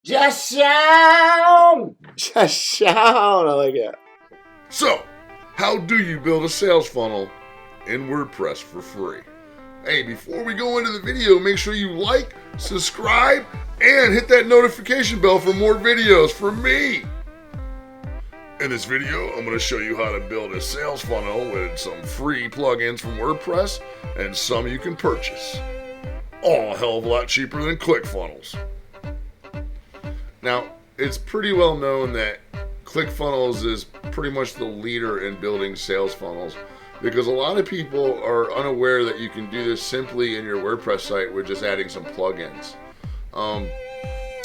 Just shout! Just shout! I like it. So, how do you build a sales funnel in WordPress for free? Hey, before we go into the video, make sure you like, subscribe, and hit that notification bell for more videos from me. In this video, I'm going to show you how to build a sales funnel with some free plugins from WordPress and some you can purchase. All a hell of a lot cheaper than Clickfunnels. Now, it's pretty well known that Clickfunnels is pretty much the leader in building sales funnels because a lot of people are unaware that you can do this simply in your WordPress site with just adding some plugins.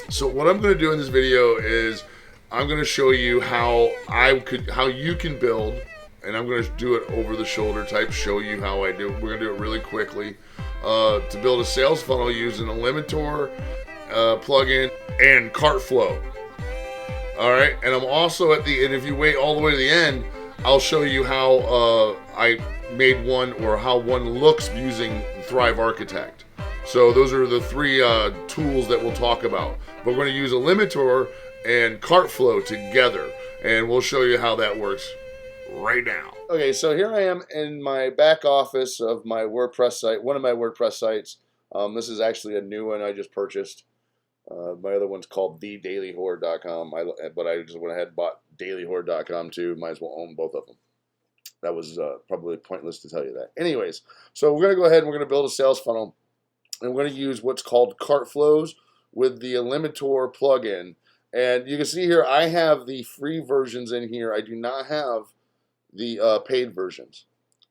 So what I'm going to do in this video is I'm going to show you how you can build, and I'm going to do it over the shoulder type, show you how I do it. We're going to do it really quickly to build a sales funnel using Elementor plugin and cart flow. All right, and I'm also and if you wait all the way to the end, I'll show you how I made one, or how one looks using Thrive Architect. So those are the three tools that we'll talk about. But we're going to use Elementor and cart flow together, and we'll show you how that works right now. Okay, so here I am in my back office of my WordPress site, one of my WordPress sites. This is actually a new one I just purchased. My other one's called thedailyhorde.com, but I just went ahead and bought dailyhorde.com too. Might as well own both of them. That was probably pointless to tell you that. Anyways, so we're going to go ahead and we're going to build a sales funnel, and we're going to use what's called cart flows with the Elementor plugin. And you can see here I have the free versions in here. I do not have the paid versions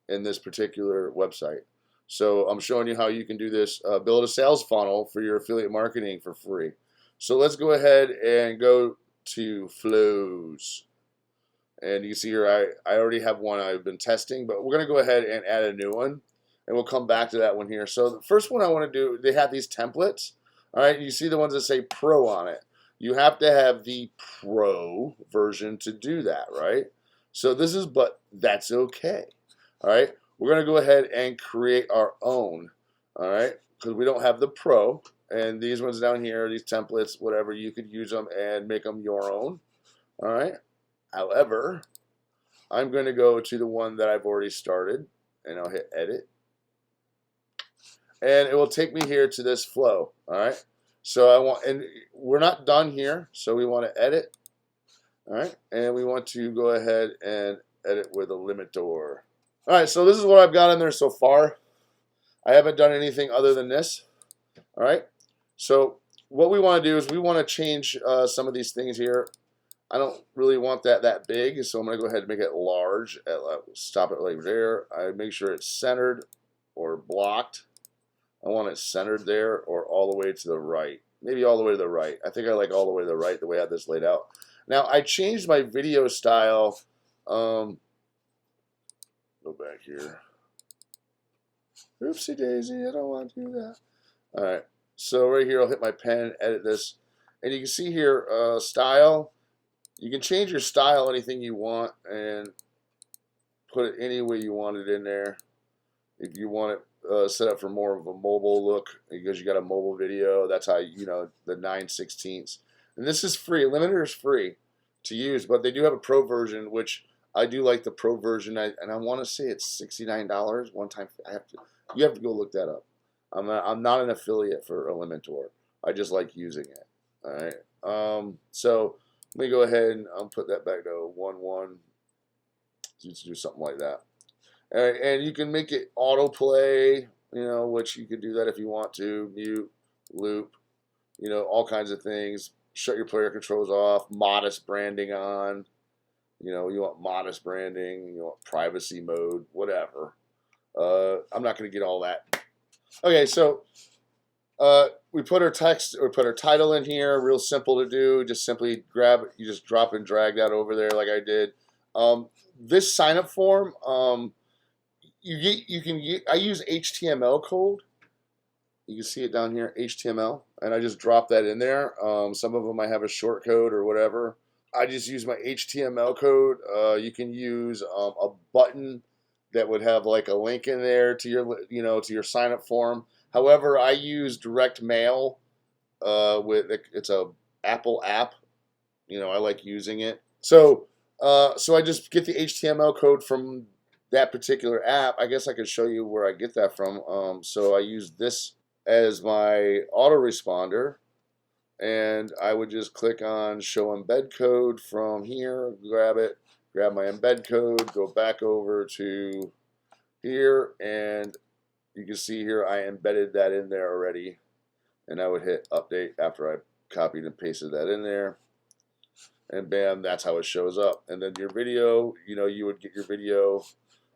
in this particular website. So I'm showing you how you can do this, build a sales funnel for your affiliate marketing for free. So let's go ahead and go to flows. And you can see here I already have one I've been testing, but we're going to go ahead and add a new one. And we'll come back to that one here. So the first one I want to do, they have these templates. All right, you see the ones that say Pro on it. You have to have the Pro version to do that, right? So this is, but that's okay. All right. We're going to go ahead and create our own, all right, because we don't have the Pro. And these ones down here, these templates, whatever, you could use them and make them your own, all right. However, I'm going to go to the one that I've already started, and I'll hit Edit. And it will take me here to this flow, all right. So and we're not done here, so we want to edit, all right, and we want to go ahead and edit with Elementor. All right, so this is what I've got in there so far. I haven't done anything other than this. All right, so what we want to do is we want to change some of these things here. I don't really want that big, so I'm going to go ahead and make it large. Stop it right there. I make sure it's centered or blocked. I want it centered there or all the way to the right. Maybe all the way to the right. I think I like all the way to the right the way I have this laid out. Now, I changed my video style. Go back here. Oopsie daisy, I don't want to do that. All right, so right here, I'll hit my pen, edit this. And you can see here, style. You can change your style anything you want and put it any way you want it in there. If you want it set up for more of a mobile look, because you got a mobile video, that's how, the 9/16. And this is free. Elementor is free to use, but they do have a Pro version, which I do like the Pro version, and I want to say it's $69 one time. You have to go look that up. I'm not an affiliate for Elementor. I just like using it. All right. So let me go ahead and put that back to 1.1. Let's do something like that. All right, and you can make it autoplay, which you can do that if you want to. Mute, loop, all kinds of things. Shut your player controls off. Modest branding on. You want modest branding, you want privacy mode, whatever. I'm not going to get all that. Okay, so we put our text or put our title in here. Real simple to do. Just simply grab it. You just drop and drag that over there like I did. This sign up form, I use HTML code. You can see it down here, HTML, and I just drop that in there. Some of them I have a short code or whatever. I just use my HTML code. You can use a button that would have like a link in there to your, to your sign up form. However, I use direct mail. It's a Apple app. You know, I like using it. So I just get the HTML code from that particular app. I guess I could show you where I get that from. So I use this as my autoresponder, and I would just click on show embed code from here, grab it, grab my embed code, go back over to here, and you can see here I embedded that in there already, and I would hit update after I copied and pasted that in there, and bam, that's how it shows up. And then your video, you know, you would get your video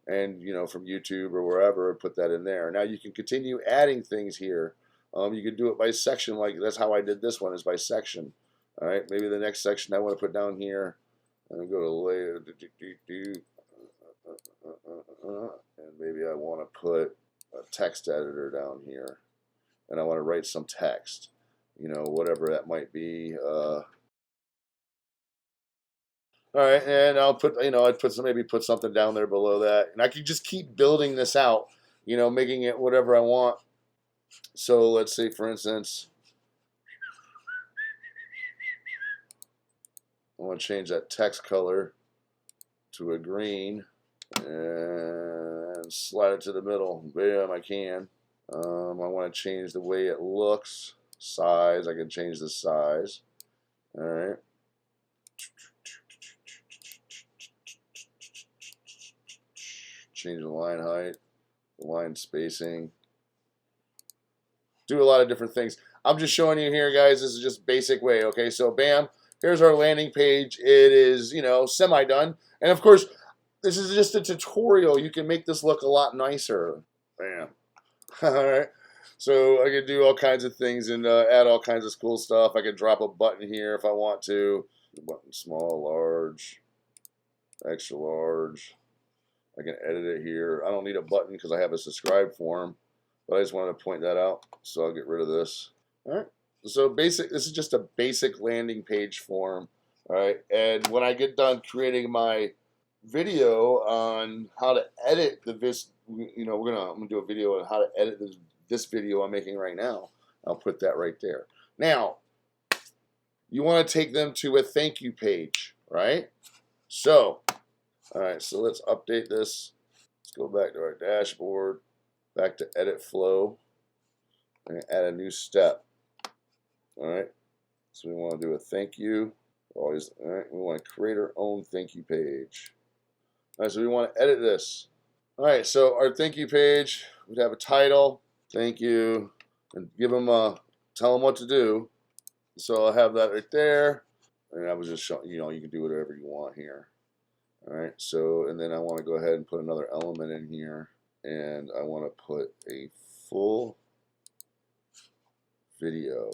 and, you know, from YouTube or wherever, and put that in there. Now you can continue adding things here. You can do it by section, like that's how I did this one, is by section. All right, maybe the next section I want to put down here, and go to layer, and maybe I want to put a text editor down here, and I want to write some text, you know, whatever that might be. All right, and I'll put, you know, I'd put some, maybe put something down there below that, and I could just keep building this out, you know, making it whatever I want. So let's say, for instance, I want to change that text color to a green and slide it to the middle. Bam, I can. I want to change the way it looks. Size, I can change the size. All right. Change the line height, the line spacing. Do a lot of different things. I'm just showing you here, guys. This is just basic way. Okay, so bam, here's our landing page. It is, you know, semi-done. And of course, this is just a tutorial. You can make this look a lot nicer. Bam. All right. So I can do all kinds of things and add all kinds of cool stuff. I can drop a button here if I want to. Button small, large, extra large. I can edit it here. I don't need a button because I have a subscribe form, but I just wanted to point that out. So I'll get rid of this. All right. So this is just a basic landing page form. All right. And when I get done creating my video on how to edit you know, I'm gonna do a video on how to edit this video I'm making right now. I'll put that right there. Now, you want to take them to a thank you page, right? So, all right, so let's update this. Let's go back to our dashboard, back to edit flow, and add a new step. All right, so we want to do a thank you. All right, we want to create our own thank you page. All right, so we want to edit this. All right, so our thank you page would have a title, thank you, and give them tell them what to do. So I'll have that right there, and I was just showing, you know, you can do whatever you want here. All right, so, and then I want to go ahead and put another element in here, and I want to put a full video.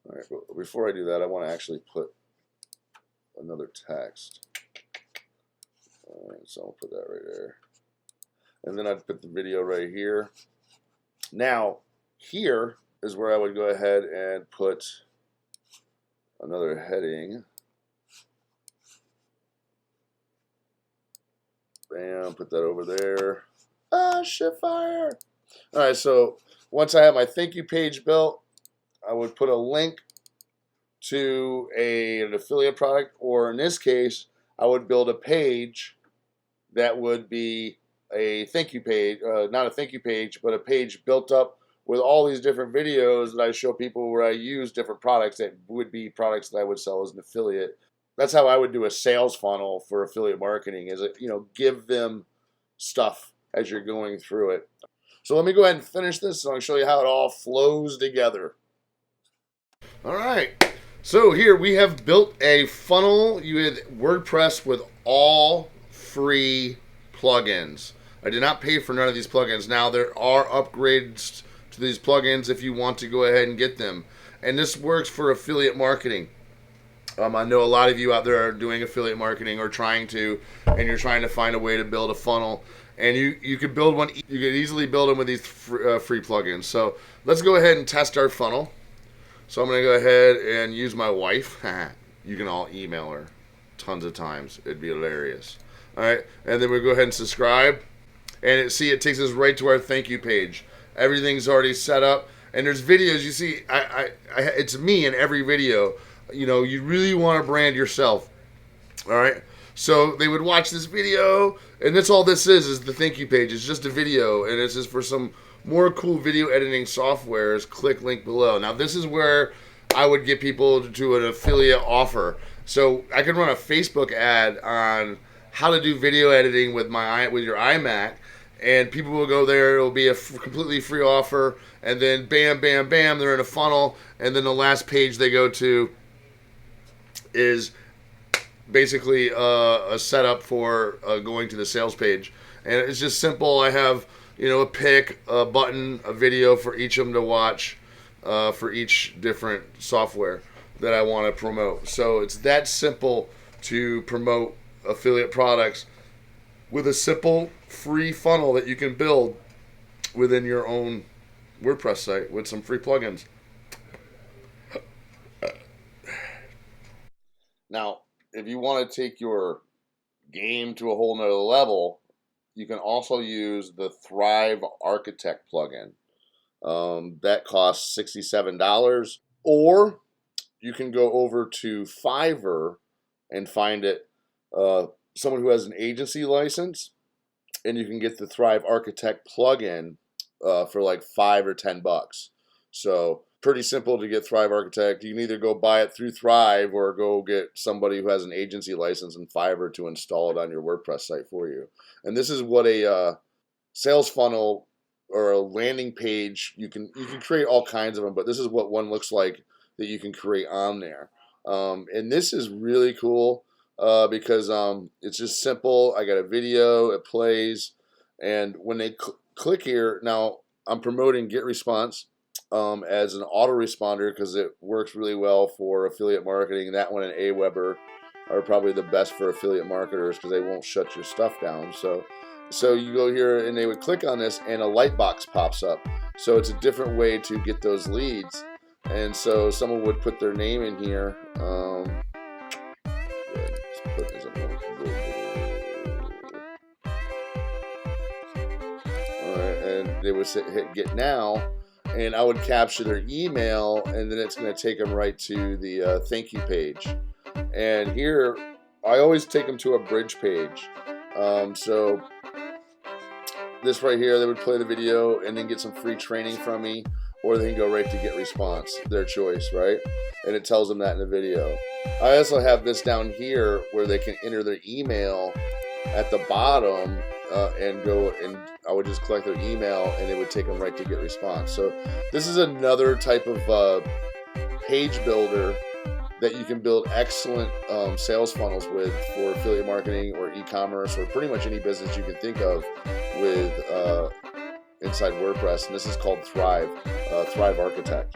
All right, but before I do that, I want to actually put another text. All right, so I'll put that right there. And then I'd put the video right here. Now, here is where I would go ahead and put another heading. Bam, put that over there. Ah, shit fire. All right, so once I have my thank you page built, I would put a link to an affiliate product, or in this case, I would build a page that would be a thank you page, not a thank you page, but a page built up with all these different videos that I show people where I use different products that would be products that I would sell as an affiliate. That's how I would do a sales funnel for affiliate marketing, is, you know, give them stuff as you're going through it. So let me go ahead and finish this, and I'll show you how it all flows together. All right. So here we have built a funnel with WordPress with all free plugins. I did not pay for none of these plugins. Now there are upgrades to these plugins if you want to go ahead and get them. And this works for affiliate marketing. I know a lot of you out there are doing affiliate marketing or trying to, and you're trying to find a way to build a funnel. And you could build one. You could easily build them with these free plugins. So let's go ahead and test our funnel. So I'm going to go ahead and use my wife. You can all email her tons of times. It'd be hilarious. All right, and then we'll go ahead and subscribe. And it takes us right to our thank you page. Everything's already set up. And there's videos you see. It's me in every video. You know, you really want to brand yourself. All right. So they would watch this video, and that's all this is the thank you page. It's just a video, and it's just for some more cool video editing softwares. Click link below. Now this is where I would get people to do an affiliate offer. So I could run a Facebook ad on how to do video editing with your iMac, and people will go there. It'll be a completely free offer, and then bam, bam, bam, they're in a funnel, and then the last page they go to is basically a setup for going to the sales page. And it's just simple. I have, a pick, a button, a video for each of them to watch for each different software that I want to promote. So it's that simple to promote affiliate products with a simple free funnel that you can build within your own WordPress site with some free plugins. Now, if you want to take your game to a whole nother level, you can also use the Thrive Architect plugin. That costs $67. Or you can go over to Fiverr and find someone who has an agency license, and you can get the Thrive Architect plugin for like $5 or $10. So pretty simple to get Thrive Architect. You can either go buy it through Thrive or go get somebody who has an agency license in Fiverr to install it on your WordPress site for you. And this is what a sales funnel or a landing page, you can create all kinds of them, but this is what one looks like that you can create on there. And this is really cool because it's just simple. I got a video, it plays, and when they click here, now I'm promoting GetResponse as an autoresponder because it works really well for affiliate marketing. That one and Aweber are probably the best for affiliate marketers because they won't shut your stuff down. So you go here and they would click on this and a light box pops up. So it's a different way to get those leads. And so someone would put their name in here. Alright, and they would hit get now, and I would capture their email, and then it's going to take them right to the thank you page. And here, I always take them to a bridge page. So this right here, they would play the video and then get some free training from me, or they can go right to GetResponse, their choice, right? And it tells them that in the video. I also have this down here where they can enter their email at the bottom and go, and I would just collect their email and it would take them right to GetResponse. So this is another type of page builder that you can build excellent sales funnels with for affiliate marketing or e-commerce or pretty much any business you can think of with inside WordPress. And this is called Thrive Architect.